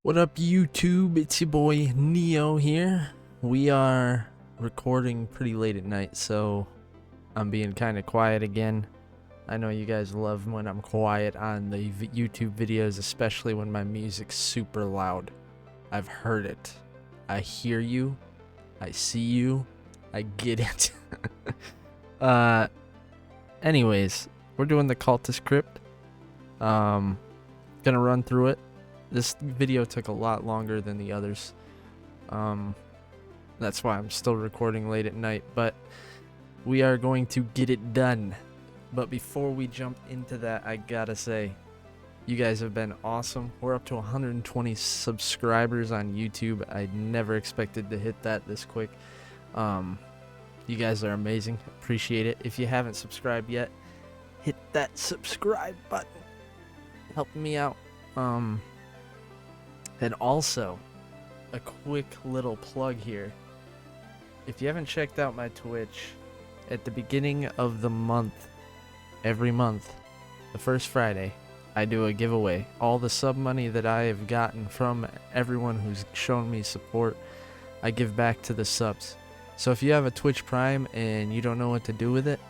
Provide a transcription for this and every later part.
What up, YouTube? It's your boy Neo here. We are recording pretty late at night, so I'm being kind of quiet again. I know you guys love when I'm quiet on the YouTube videos, especially when my music's super loud. I've heard it. I hear you. I see you. I get it. Anyways, we're doing the Cultist Crypt. Gonna run through it. This video took a lot longer than the others. That's why I'm still recording late at night, but we are going to get it done. But before we jump into that, I gotta say, you guys have been awesome. We're up to 120 subscribers on YouTube. I never expected to hit that this quick. You guys are amazing. Appreciate it. If you haven't subscribed yet, hit that subscribe button. Help me out. And also, a quick little plug here. If you haven't checked out my Twitch, at the beginning of the month, every month, the first Friday, I do a giveaway. All the sub money that I have gotten from everyone who's shown me support, I give back to the subs. So if you have a Twitch Prime and you don't know what to do with it,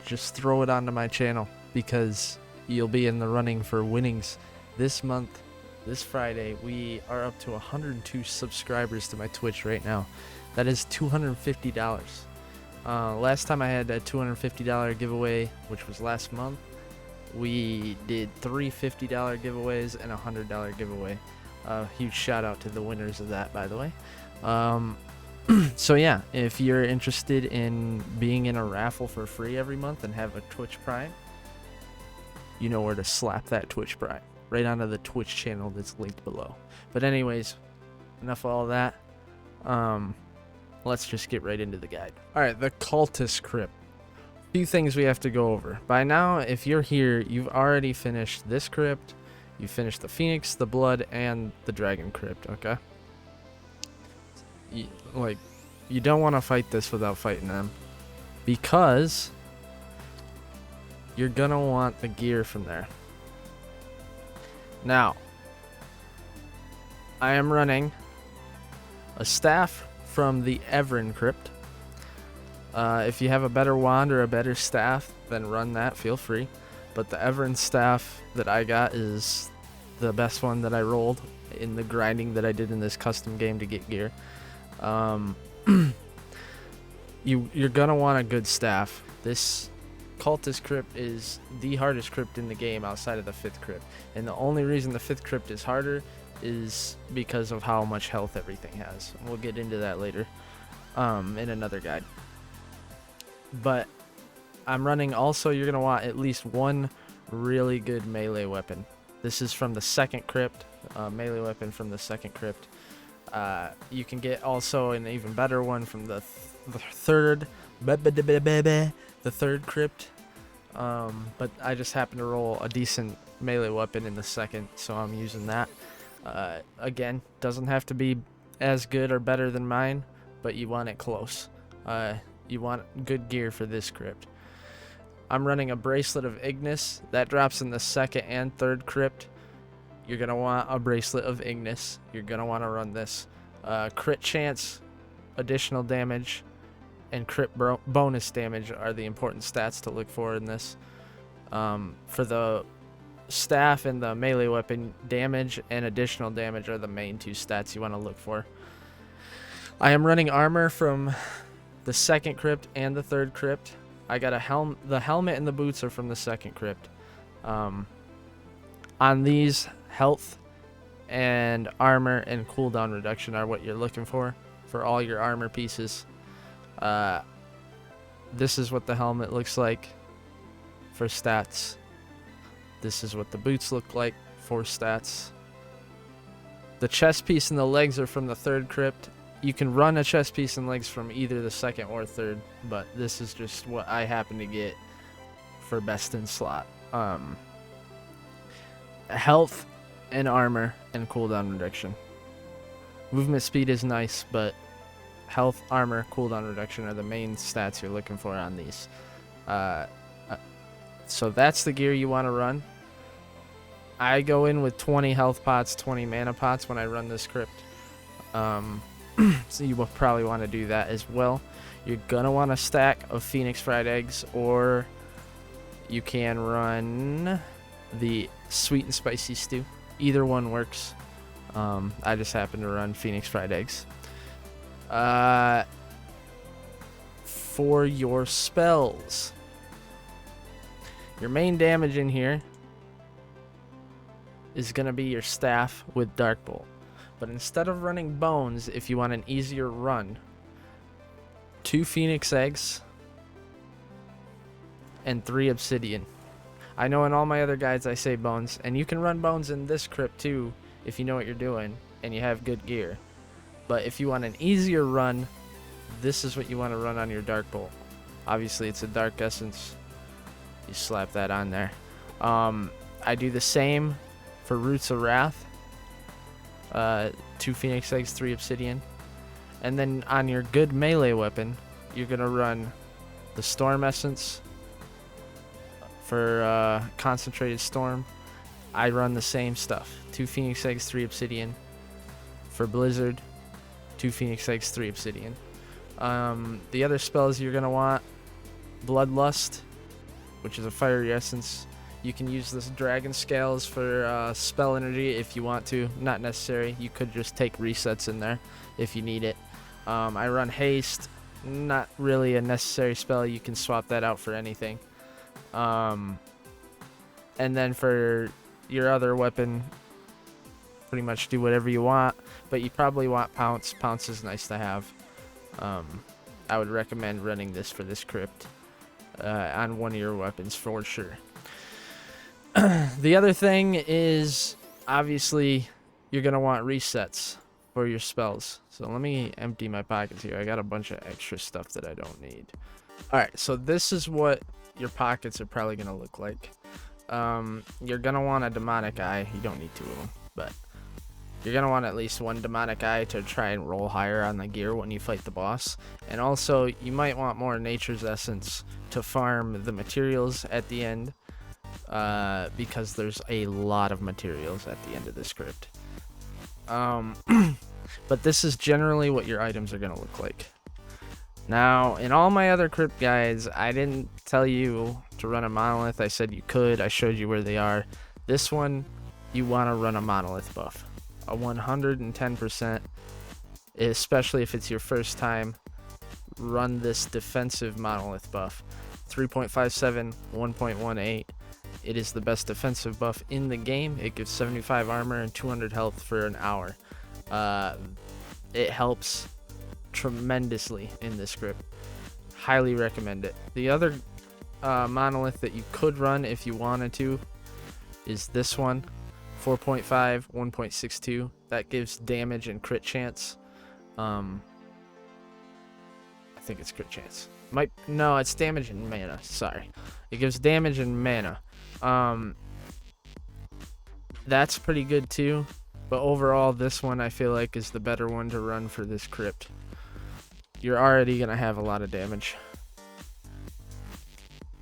just throw it onto my channel, because you'll be in the running for winnings this month. This Friday, we are up to 102 subscribers to my Twitch right now. That is $250. Last time I had a $250 giveaway, which was last month, we did three $50 giveaways and a $100 giveaway. Huge shout out to the winners of that, by the way. So yeah, if you're interested in being in a raffle for free every month and have a Twitch Prime, you know where to slap that Twitch Prime. Right onto the Twitch channel that's linked below. But anyways, enough of all that. Let's just get right into the guide. Alright, the Cultist Crypt. A few things we have to go over. By now, if you're here, you've already finished this crypt. You finished the Phoenix, the Blood, and the Dragon Crypt, okay? You don't want to fight this without fighting them, because you're gonna want the gear from there. Now, I am running a staff from the Everin Crypt. If you have a better wand or a better staff, then run that, feel free. But the Everin staff that I got is the best one that I rolled in the grinding that I did in this custom game to get gear. You're gonna want a good staff. This Cultist Crypt is the hardest crypt in the game outside of the 5th crypt, and the only reason the 5th crypt is harder is because of how much health everything has. We'll get into that later in another guide. But I'm running also, you're gonna want at least one really good melee weapon. This is from the 2nd crypt, melee weapon from the 2nd crypt. You can get also an even better one from the third crypt, but I just happen to roll a decent melee weapon in the 2nd, so I'm using that. Again, doesn't have to be as good or better than mine, but you want it close. You want good gear for this crypt. I'm running a Bracelet of Ignis that drops in the 2nd and 3rd crypt. You're gonna want a Bracelet of Ignis. You're gonna want to run this. Crit chance, additional damage, and crit bonus damage are the important stats to look for in this. For the staff and the melee weapon, damage and additional damage are the main two stats you want to look for. I am running armor from the 2nd crypt and the 3rd crypt. I got a the helmet and the boots are from the 2nd crypt. On these, health and armor and cooldown reduction are what you're looking for all your armor pieces. This is what the helmet looks like for stats. This is what the boots look like for stats. The chest piece and the legs are from the 3rd crypt. You can run a chest piece and legs from either the 2nd or 3rd, but this is just what I happen to get for best in slot. Health and armor and cooldown reduction. Movement speed is nice, but health, armor, cooldown reduction are the main stats you're looking for on these. So that's the gear you want to run. I go in with 20 health pots, 20 mana pots when I run this crypt. So you will probably want to do that as well. You're gonna want a stack of Phoenix fried eggs, or you can run the sweet and spicy stew. Either one works. I just happen to run Phoenix fried eggs. For your spells, your main damage in here is gonna be your staff with Dark Bolt. But instead of running bones, if you want an easier run, 2 Phoenix eggs and 3 obsidian. I know in all my other guides I say bones, and you can run bones in this crypt too if you know what you're doing and you have good gear. But if you want an easier run, this is what you want to run on your Dark Bolt. Obviously it's a Dark Essence. You slap that on there. I do the same for Roots of Wrath. 2 Phoenix eggs, 3 obsidian. And then on your good melee weapon, you're gonna run the Storm Essence for concentrated storm. I run the same stuff. 2 Phoenix eggs, 3 obsidian. For Blizzard, 2 Phoenix eggs, 3 obsidian. The other spells you're gonna want, Bloodlust, which is a fiery essence. You can use this Dragon Scales for spell energy if you want to. Not necessary. You could just take resets in there if you need it. I run Haste. Not really a necessary spell. You can swap that out for anything. And then for your other weapon, pretty much do whatever you want. But you probably want Pounce. Pounce is nice to have. I would recommend running this for this crypt on one of your weapons for sure. The other thing is, obviously, you're going to want resets for your spells. So let me empty my pockets here. I got a bunch of extra stuff that I don't need. Alright, so this is what your pockets are probably going to look like. You're going to want a Demonic Eye. You don't need 2 of them, but you're going to want at least 1 Demonic Eye to try and roll higher on the gear when you fight the boss. And also, you might want more Nature's Essence to farm the materials at the end. Because there's a lot of materials at the end of this crypt. But this is generally what your items are going to look like. Now, in all my other crypt guides, I didn't tell you to run a monolith. I said you could. I showed you where they are. This one, you want to run a monolith buff. A 110%, especially if it's your first time. Run this defensive monolith buff. 3.57, 1.18. It is the best defensive buff in the game. It gives 75 armor and 200 health for an hour. It helps tremendously in this script. Highly recommend it. The other monolith that you could run if you wanted to is this one. 4.5, 1.62. That gives damage and crit chance. I think it's crit chance. No, it's damage and mana. Sorry. It gives damage and mana. That's pretty good too, but overall this one I feel like is the better one to run for this crypt. You're already gonna have a lot of damage.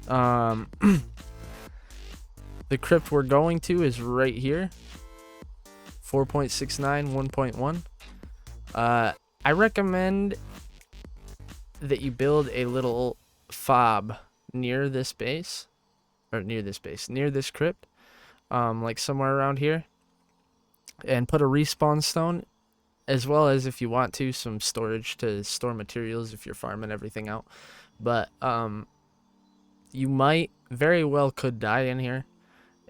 The crypt we're going to is right here. 4.69, 1.1. I recommend that you build a little fob near this base. Or near this crypt, like somewhere around here, and put a respawn stone, as well as, if you want to, some storage to store materials if you're farming everything out. But you might very well could die in here,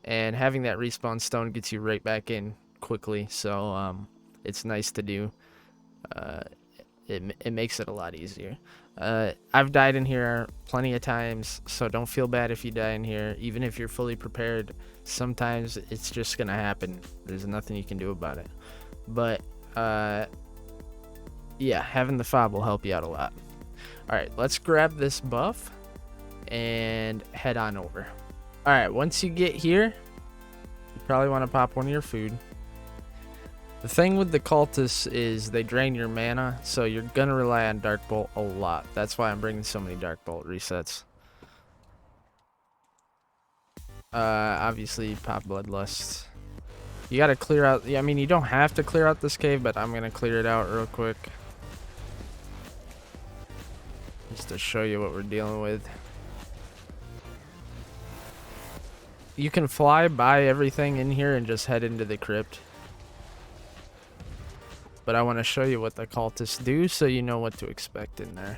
and having that respawn stone gets you right back in quickly, so it's nice to do. It makes it a lot easier. I've died in here plenty of times, so don't feel bad if you die in here. Even if you're fully prepared, sometimes it's just gonna happen. There's nothing you can do about it. But yeah, having the fob will help you out a lot. Alright, let's grab this buff and head on over. Alright, once you get here, you probably want to pop one of your food. The thing with the cultists is they drain your mana, so you're going to rely on Dark Bolt a lot. That's why I'm bringing so many Dark Bolt resets. Obviously, pop Bloodlust. You gotta clear out. I mean, you don't have to clear out this cave, but I'm gonna clear it out real quick. Just to show you what we're dealing with. You can fly by everything in here and just head into the crypt. But I want to show you what the cultists do so you know what to expect in there.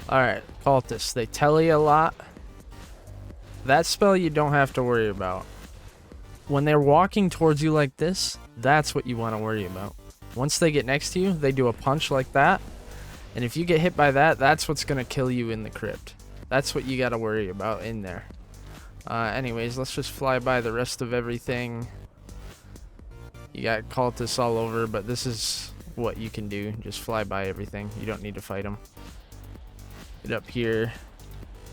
Alright, cultists. They tell you a lot. That spell you don't have to worry about. When they're walking towards you like this, that's what you want to worry about. Once they get next to you, they do a punch like that. And if you get hit by that, that's what's going to kill you in the crypt. That's what you got to worry about in there. Anyways, let's just fly by the rest of everything. You got cultists all over, but this is what you can do. Just fly by everything. You don't need to fight them. Get up here.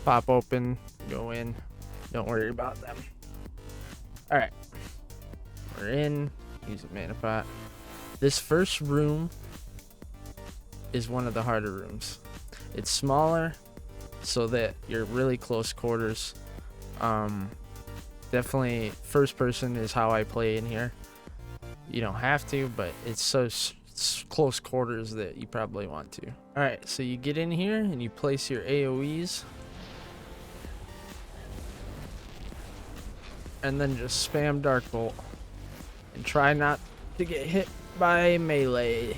Pop open. Go in. Don't worry about them. Alright. We're in. Use a mana pot. This first room is one of the harder rooms. It's smaller so that you're really close quarters. Definitely first person is how I play in here. You don't have to, but it's so close quarters that you probably want to. Alright, so you get in here and you place your AoEs. And then just spam Dark Bolt. And try not to get hit by melee.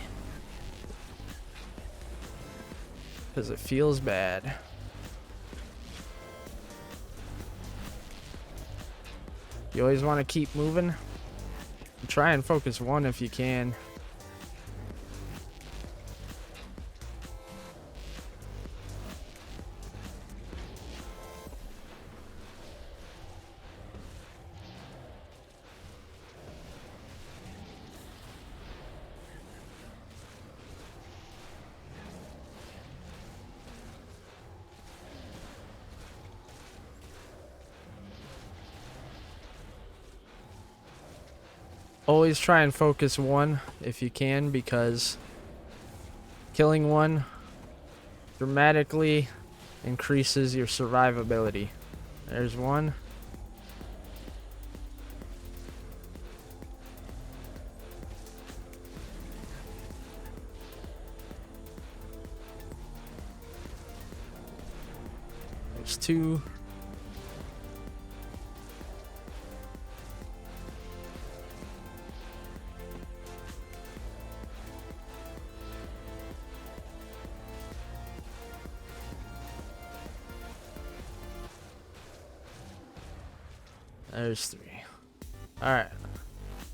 Because it feels bad. You always want to keep moving. Try and focus one if you can. Always try and focus one if you can, because killing one dramatically increases your survivability. There's one. There's two. There's three. Alright.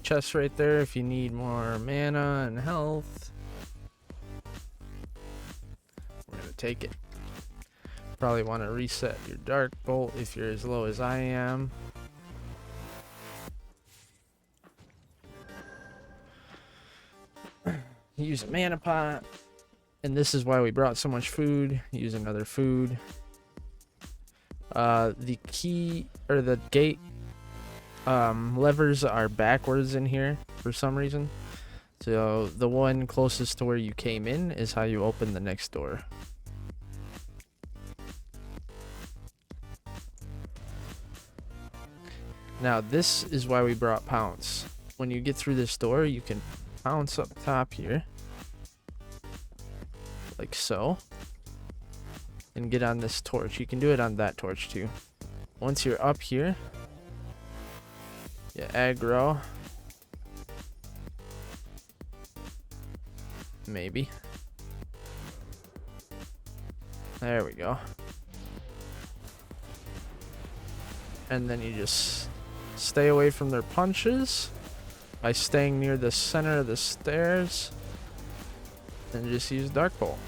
Chest right there if you need more mana and health. We're gonna take it. Probably want to reset your Dark Bolt if you're as low as I am. Use a mana pot. And this is why we brought so much food. Use another food. The key or the gate levers are backwards in here for some reason. So the one closest to where you came in is how you open the next door. Now this is why we brought pounce. When you get through this door, you can pounce up top here. Like so. And get on this torch. You can do it on that torch too. Once you're up here, you aggro. Maybe. There we go. And then you just stay away from their punches by staying near the center of the stairs. And just use Dark Bolt.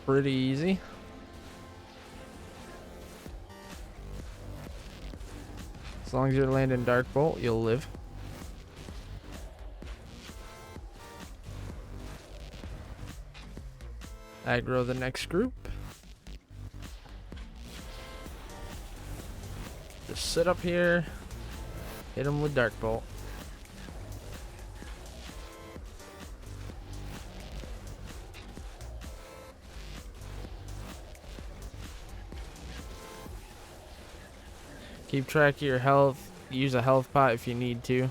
Pretty easy. As long as you're landing Dark Bolt, you'll live. Aggro the next group. Just sit up here, hit him with Dark Bolt. Keep track of your health. Use a health pot if you need to.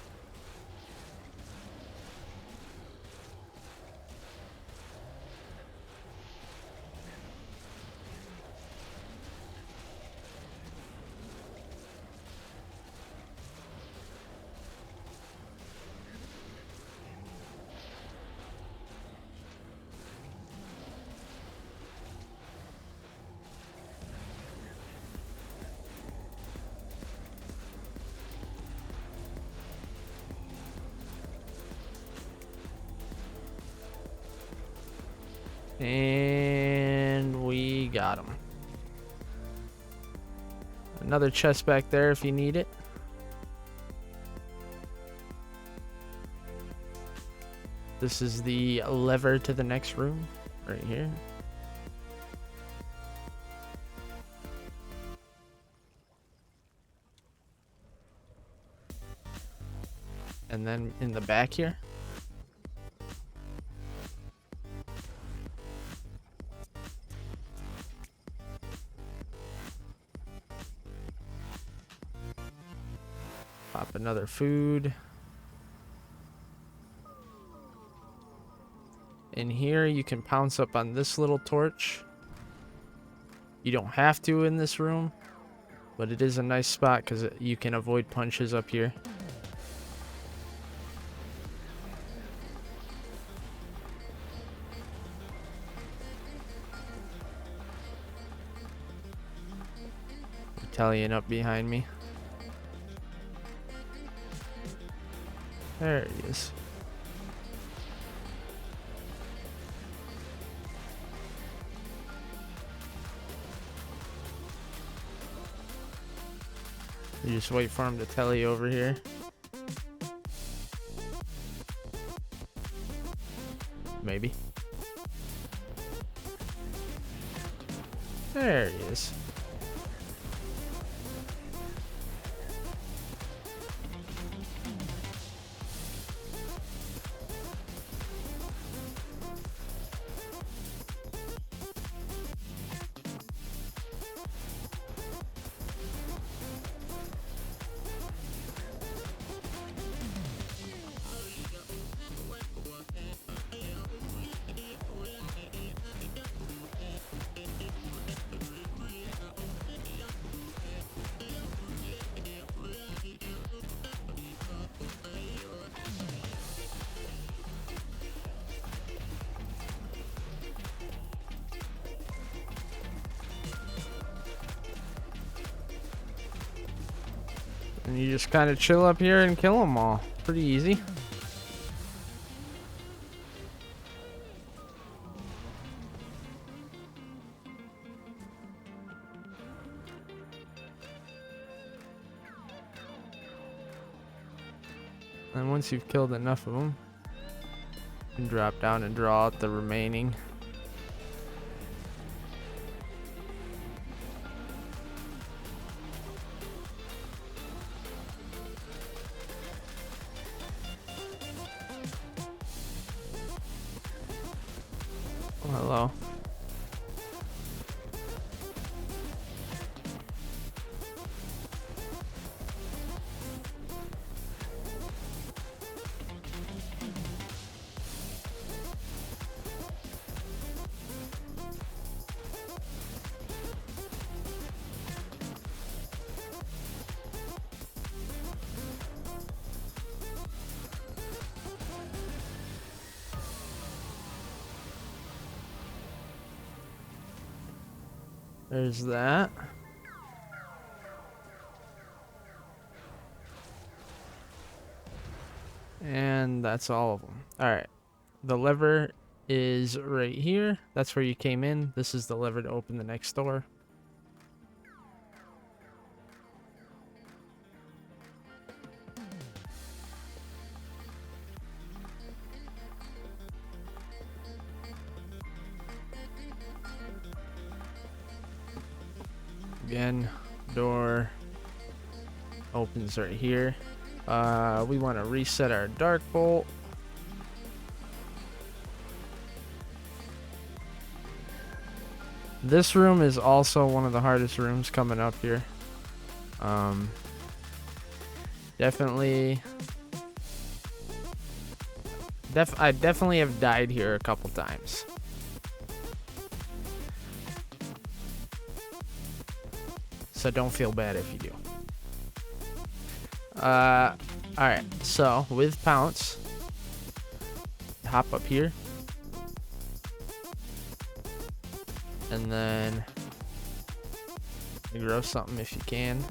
And we got him. Another chest back there if you need it. This is the lever to the next room, right here. And then in the back here. Pop another food. In here, you can pounce up on this little torch. You don't have to in this room, but it is a nice spot because you can avoid punches up here. Italian up behind me. There he is. You just wait for him to tell you over here. Maybe. There he is. And you just kind of chill up here and kill them all. Pretty easy. And once you've killed enough of them, you can drop down and draw out the remaining. Oh, hello. There's that. And that's all of them. All right. The lever is right here. That's where you came in. This is the lever to open the next door. Again, door Opens right here. We want to reset our dark bolt. This room is also one of the hardest rooms coming up here. I definitely have died here a couple times. So don't feel bad if you do. Alright, so with Pounce, hop up here. And then grow something if you can.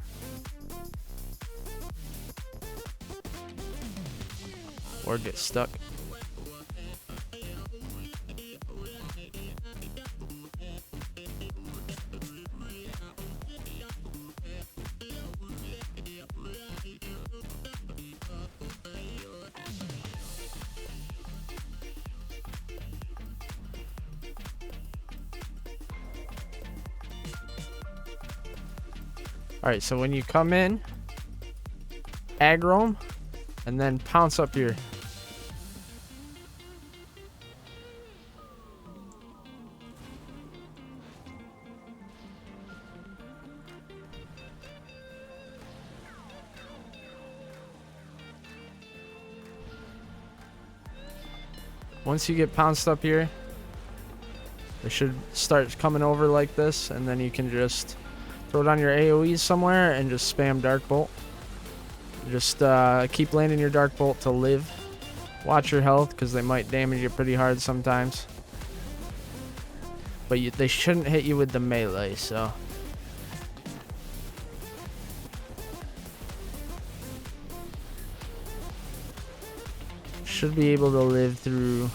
Or get stuck. Alright, so when you come in, aggro 'em, and then pounce up here. Once you get pounced up here, they should start coming over like this, and then you can just throw down your AoEs somewhere and just spam Dark Bolt. Just keep landing your Dark Bolt to live. Watch your health, because they might damage you pretty hard sometimes. But they shouldn't hit you with the melee, so... Should be able to live through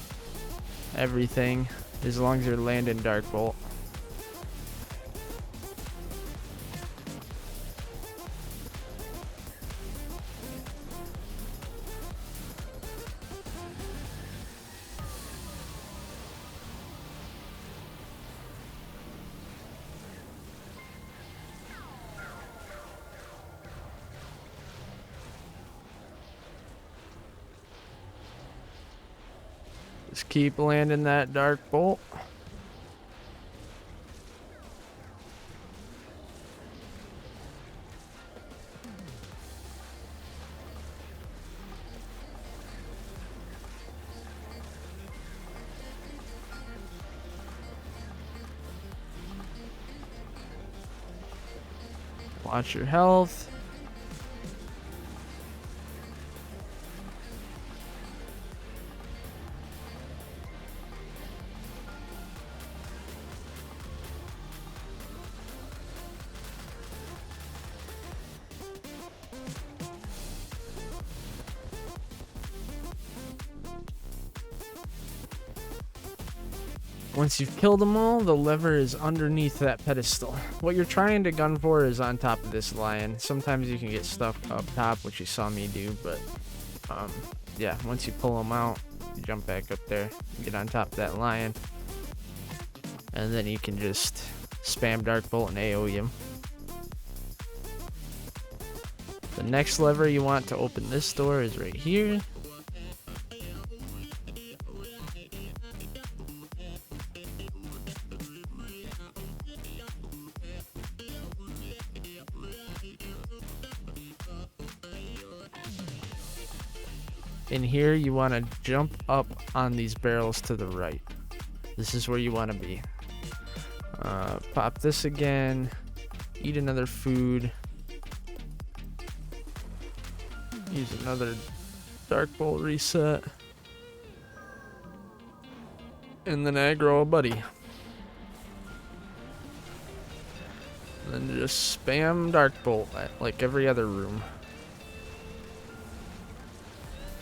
everything, as long as you're landing Dark Bolt. Just keep landing that Dark Bolt. Watch your health. Once you've killed them all, the lever is underneath that pedestal. What you're trying to gun for is on top of this lion. Sometimes you can get stuck up top, which you saw me do, but yeah, once you pull them out, you jump back up there, get on top of that lion, and then you can just spam Dark Bolt and AoE him. The next lever you want to open this door is right here. In here, you want to jump up on these barrels to the right. This is where you want to be. Pop this again. Eat another food. Use another Dark Bolt reset. And then aggro a buddy. And then just spam Dark Bolt like every other room.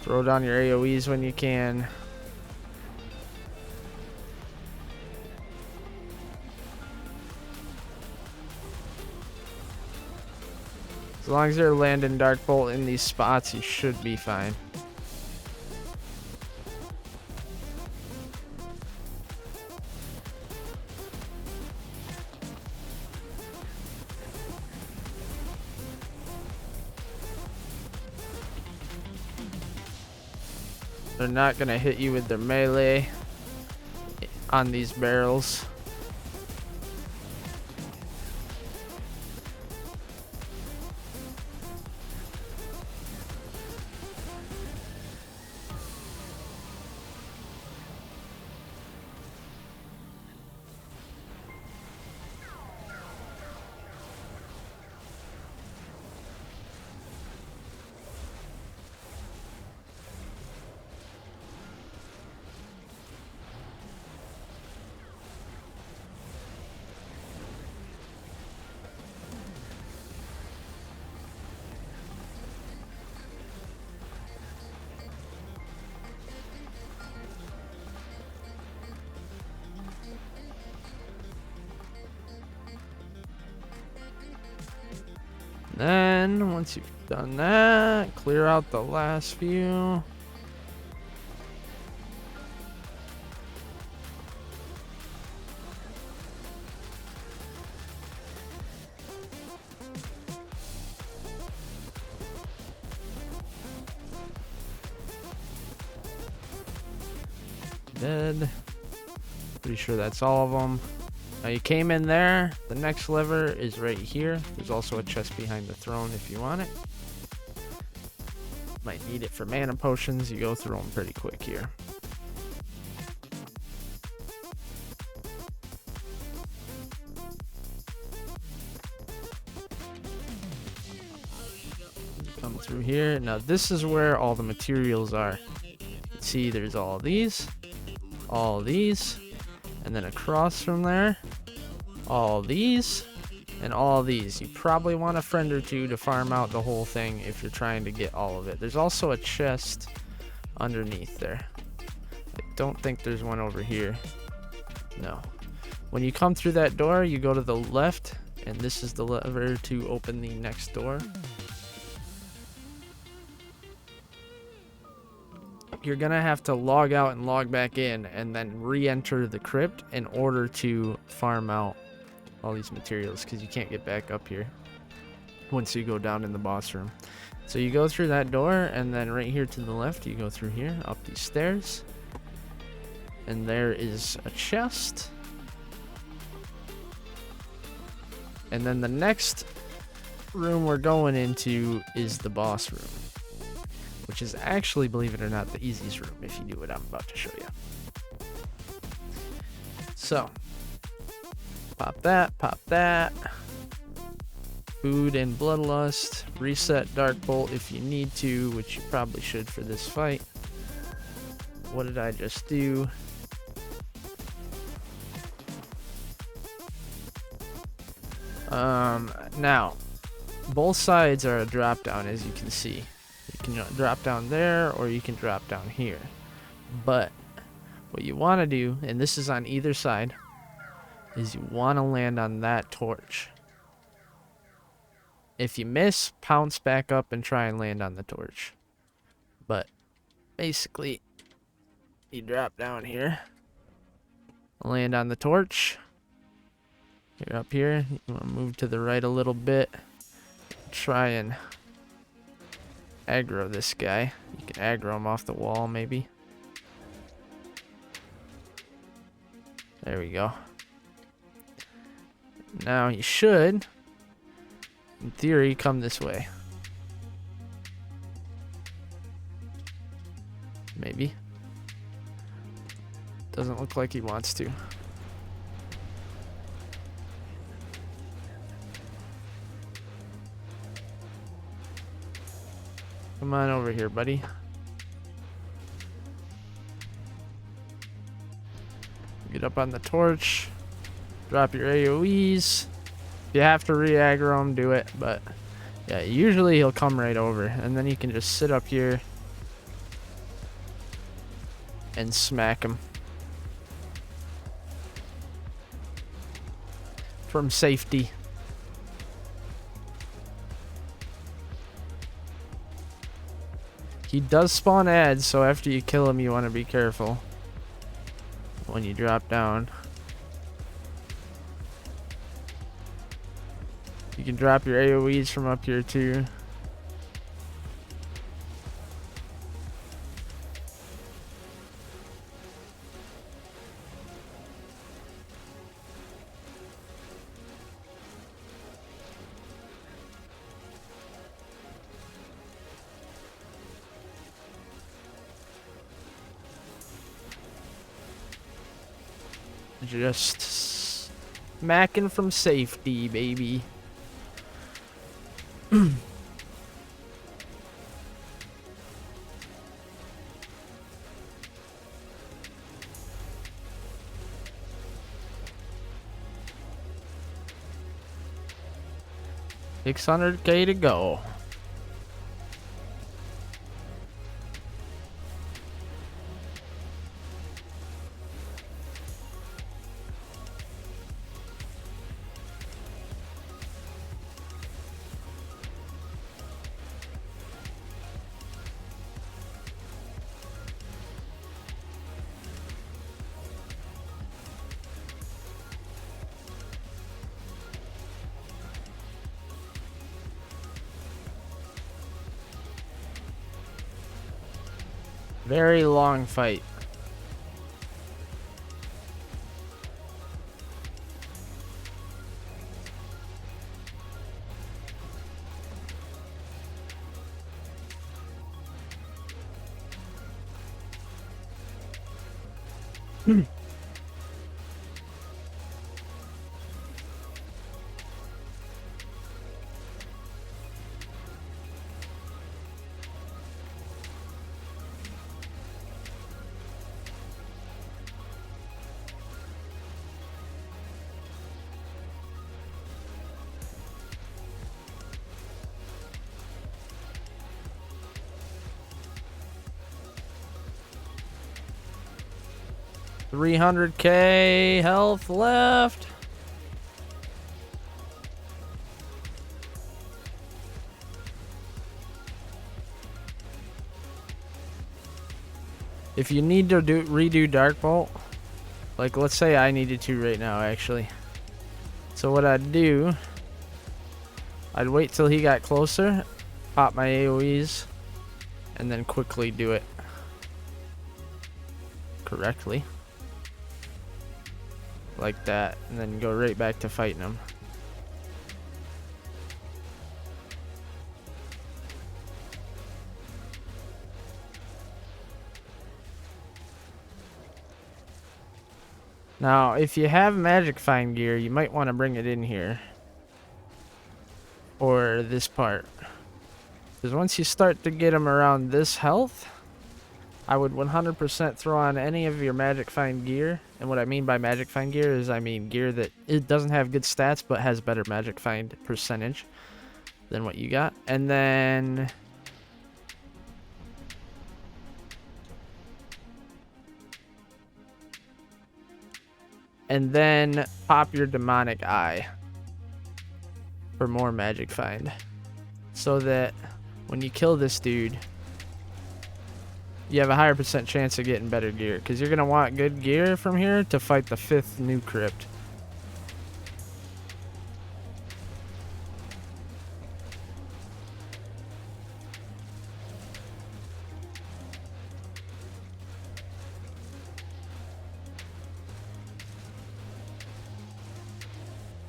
Throw down your AoEs when you can. As long as you're landing Dark Bolt in these spots, you should be fine. They're not gonna hit you with their melee on these barrels. Then, once you've done that, clear out the last few. Dead. Pretty sure that's all of them. Now you came in there. The next lever is right here. There's also a chest behind the throne if you want it. Might need it for mana potions. You go through them pretty quick here. Come through here. Now this is where all the materials are. You can see there's all these, and then across from there, all these, and all these. You probably want a friend or two to farm out the whole thing if you're trying to get all of it. There's also a chest underneath there. I don't think there's one over here. No. When you come through that door, you go to the left, and this is the lever to open the next door. You're gonna have to log out and log back in and then re-enter the crypt in order to farm out all these materials, because you can't get back up here once you go down in the boss room. So you go through that door, and then right here to the left you go through here up these stairs, and there is a chest, and then the next room we're going into is the boss room, which is actually, believe it or not, the easiest room if you do what I'm about to show you. So, pop that. Food and Bloodlust. Reset Dark Bolt if you need to, which you probably should for this fight. What did I just do? Now, both sides are a drop down, as you can see. You can drop down there, or you can drop down here. But what you want to do, and this is on either side, is you want to land on that torch. If you miss, pounce back up and try and land on the torch. But basically, you drop down here, land on the torch. You're up here. You want to move to the right a little bit. Try and aggro this guy. You can aggro him off the wall, maybe. There we go. Now he should, in theory, come this way. Maybe. Doesn't look like he wants to. Come on over here, buddy. Get up on the torch. Drop your AoEs. If you have to re-aggro him, do it. But yeah, usually he'll come right over. And then you can just sit up here and smack him from safety. He does spawn ads, so after you kill him, you want to be careful when you drop down. You can drop your AoEs from up here too. Just smacking from safety, baby. 600K to go. Very long fight. $300K health left. If you need to redo Dark Bolt, like let's say I needed to right now actually. So what I'd do, I'd wait till he got closer, pop my AoEs, and then quickly do it correctly. Like that, and then go right back to fighting him. Now, if you have Magic Find gear, you might want to bring it in here. Or this part. Because once you start to get them around this health, I would 100% throw on any of your Magic Find gear. And what I mean by Magic Find gear is I mean gear that it doesn't have good stats but has better Magic Find percentage than what you got. And then pop your Demonic Eye for more Magic Find. So that when you kill this dude, you have a higher % chance of getting better gear, because you're going to want good gear from here to fight the 5th new Crypt.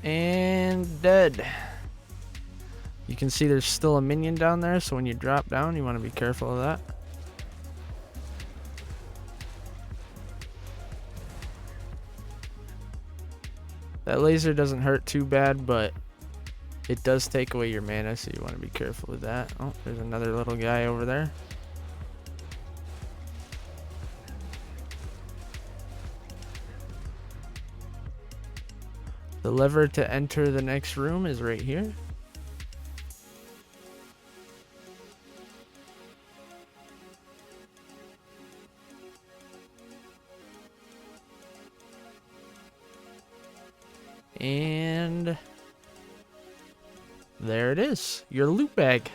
And dead. You can see there's still a minion down there, so when you drop down, you want to be careful of that. That laser doesn't hurt too bad, but it does take away your mana, so you want to be careful with that. Oh, there's another little guy over there. The lever to enter the next room is right here. And there it is, your loot bag.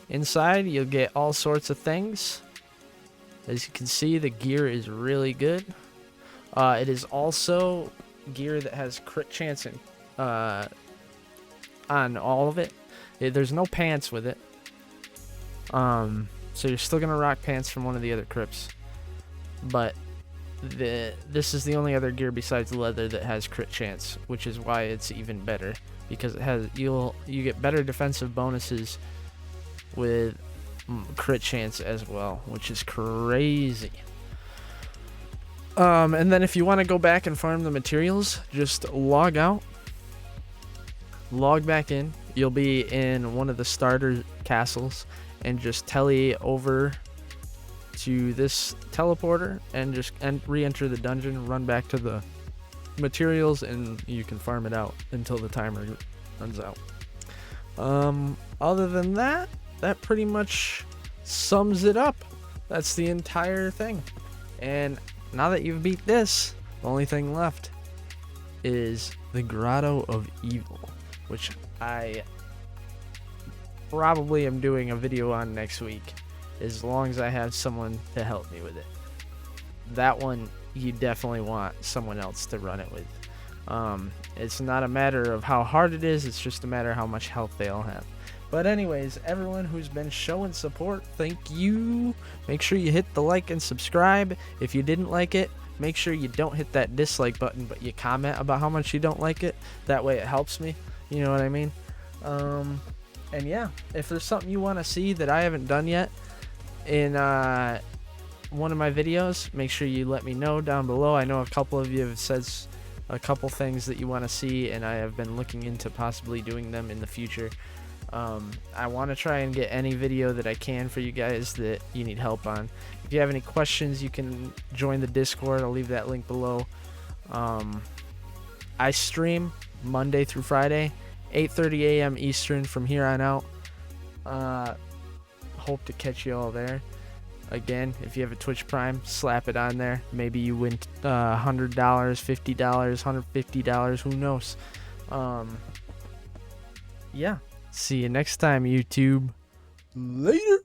Inside you'll get all sorts of things. As you can see, the gear is really good. It is also gear that has crit chance on all of it. There's no pants with it. So you're still gonna rock pants from one of the other Crypts, but this is the only other gear besides leather that has crit chance, which is why it's even better, because it has you get better defensive bonuses with crit chance as well, which is crazy. And then if you want to go back and farm the materials, just log out, log back in. You'll be in one of the starter castles, and just tele over to this teleporter and just re-enter the dungeon, run back to the materials, and you can farm it out until the timer runs out. Other than that, that pretty much sums it up. That's the entire thing. And now that you've beat this, the only thing left is the Grotto of Evil, which I probably am doing a video on next week, as long as I have someone to help me with it. That one, you definitely want someone else to run it with. It's not a matter of how hard it is, it's just a matter of how much health they all have. But anyways, everyone who's been showing support, thank you. Make sure you hit the like and subscribe. If you didn't like it, make sure you don't hit that dislike button, but you comment about how much you don't like it. That way it helps me. You know what I mean? And yeah, if there's something you want to see that I haven't done yet in one of my videos, make sure you let me know down below. I know a couple of you have said a couple things that you want to see, and I have been looking into possibly doing them in the future. I want to try and get any video that I can for you guys that you need help on. If you have any questions, you can join the Discord. I'll leave that link below. I stream Monday through Friday, 8:30 a.m. Eastern from here on out. Hope to catch you all there. Again, if you have a Twitch Prime, slap it on there. Maybe you win $100, $50, $150, who knows. Yeah. See you next time, YouTube. Later.